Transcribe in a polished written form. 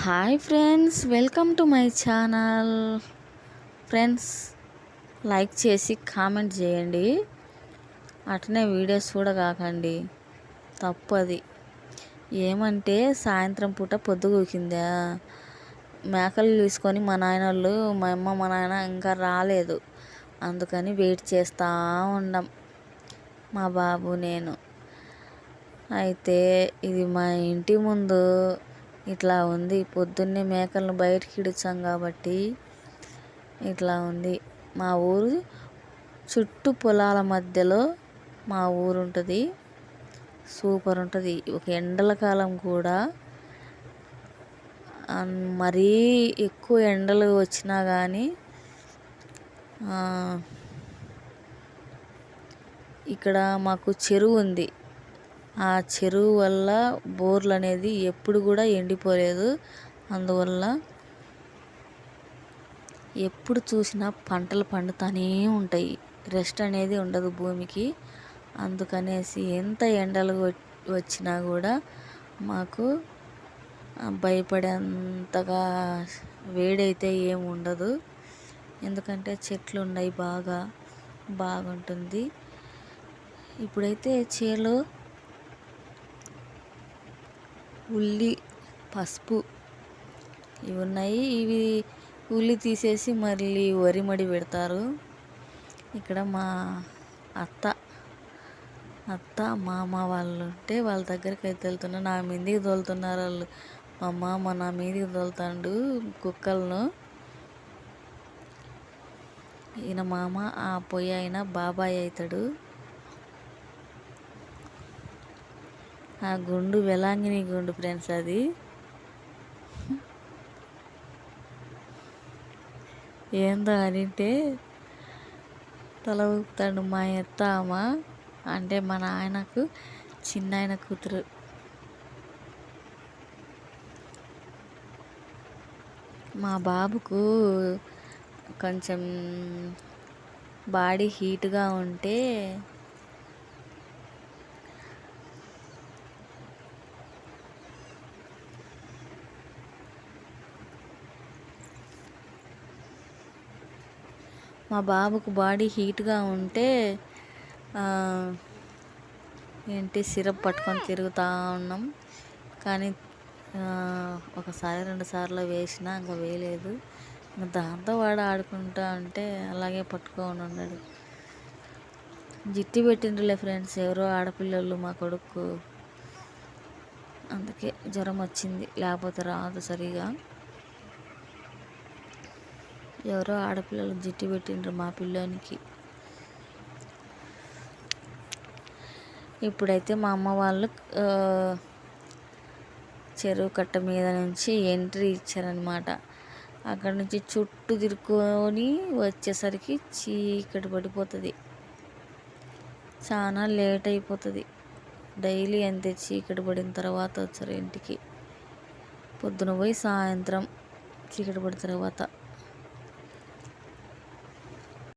Hi friends, welcome to my channel. Friends, like చేసి comment చేయండి. అట్నే వీడియోస్ కూడా కాకండి, తప్పది. ఏమంటే సాయంత్రం పూట పొద్దుగూకిందా, మేకలు తీసుకొని మా నాయనోళ్ళు, మా అమ్మ మా నాయన ఇంకా రాలేదు. అందుకని వెయిట్ చేస్తూ ఉన్నాం, మా బాబు నేను. అయితే ఇది మా ఇంటి ముందు ఇట్లా ఉంది. పొద్దున్నే మేకలను బయటికి ఇడిచాం కాబట్టి ఇట్లా ఉంది. మా ఊరు చుట్టూ పొలాల మధ్యలో మా ఊరు ఉంటుంది. సూపర్ ఉంటుంది. ఒక ఎండల కాలం కూడా మరీ ఎక్కువ ఎండలు వచ్చినా కానీ ఇక్కడ మాకు చెరువు ఉంది. ఆ చెరువు వల్ల బోర్లు అనేది ఎప్పుడు కూడా ఎండిపోలేదు. అందువల్ల ఎప్పుడు చూసినా పంటలు పండుతూనే ఉంటాయి. రెస్ట్ అనేది ఉండదు భూమికి. అందుకనేసి ఎంత ఎండలు వచ్చినా కూడా మాకు భయపడేంతగా వేడైతే ఏమి ఉండదు. ఎందుకంటే చెట్లు ఉన్నాయి, బాగుంటుంది. ఇప్పుడైతే చేలో ఉల్లి, పసుపు ఇవి ఉన్నాయి. ఇవి ఉల్లి తీసేసి మళ్ళీ వరి మడి పెడతారు. ఇక్కడ మా అత్త మామ వాళ్ళు ఉంటే వాళ్ళ దగ్గరికి అయితే వెళ్తున్నా. నా మీదికి తోలుతున్నారు వాళ్ళు. మా మామ నా మీదికి తోలుతాడు కుక్కలను. ఈయన మామ, ఆ పొయ్యి అయినా బాబాయ్ అవుతాడు. ఆ గుండు వెలాంగిని గుండు ఫ్రెండ్స్. అది ఏందో అనింటే తల ఊపుతాడు. మా అమ్మ అంటే మా నాయనకు చిన్నాయన కూతురు. మా బాబుకు కొంచెం బాడీ హీట్గా ఉంటే సిరప్ పట్టుకొని తిరుగుతూ ఉన్నాం. కానీ ఒకసారి 2 సార్లు వేసినా ఇంకా వేయలేదు. ఇంకా దాంతో వాడు ఆడుకుంటా ఉంటే అలాగే పట్టుకొని ఉన్నాడు. జిట్టి పెట్టిండ్రులే ఫ్రెండ్స్, ఎవరో ఆడపిల్లలు మా కొడుకు. అందుకే జ్వరం వచ్చింది, లేకపోతే రాదు సరిగా. ఎవరో ఆడపిల్లలు జిట్టి పెట్టిండ్రు మా పిల్లోనికి. ఇప్పుడైతే మా అమ్మ వాళ్ళు చెరువు కట్ట మీద నుంచి ఎంట్రీ ఇచ్చారనమాట. అక్కడ నుంచి చుట్టూ తిరుక్కొని వచ్చేసరికి చీకటి పడిపోతుంది. చాలా లేట్ అయిపోతుంది. డైలీ అంతే, చీకటి పడిన తర్వాత వచ్చారు ఇంటికి. పొద్దున పోయి సాయంత్రం చీకటి పడిన తర్వాత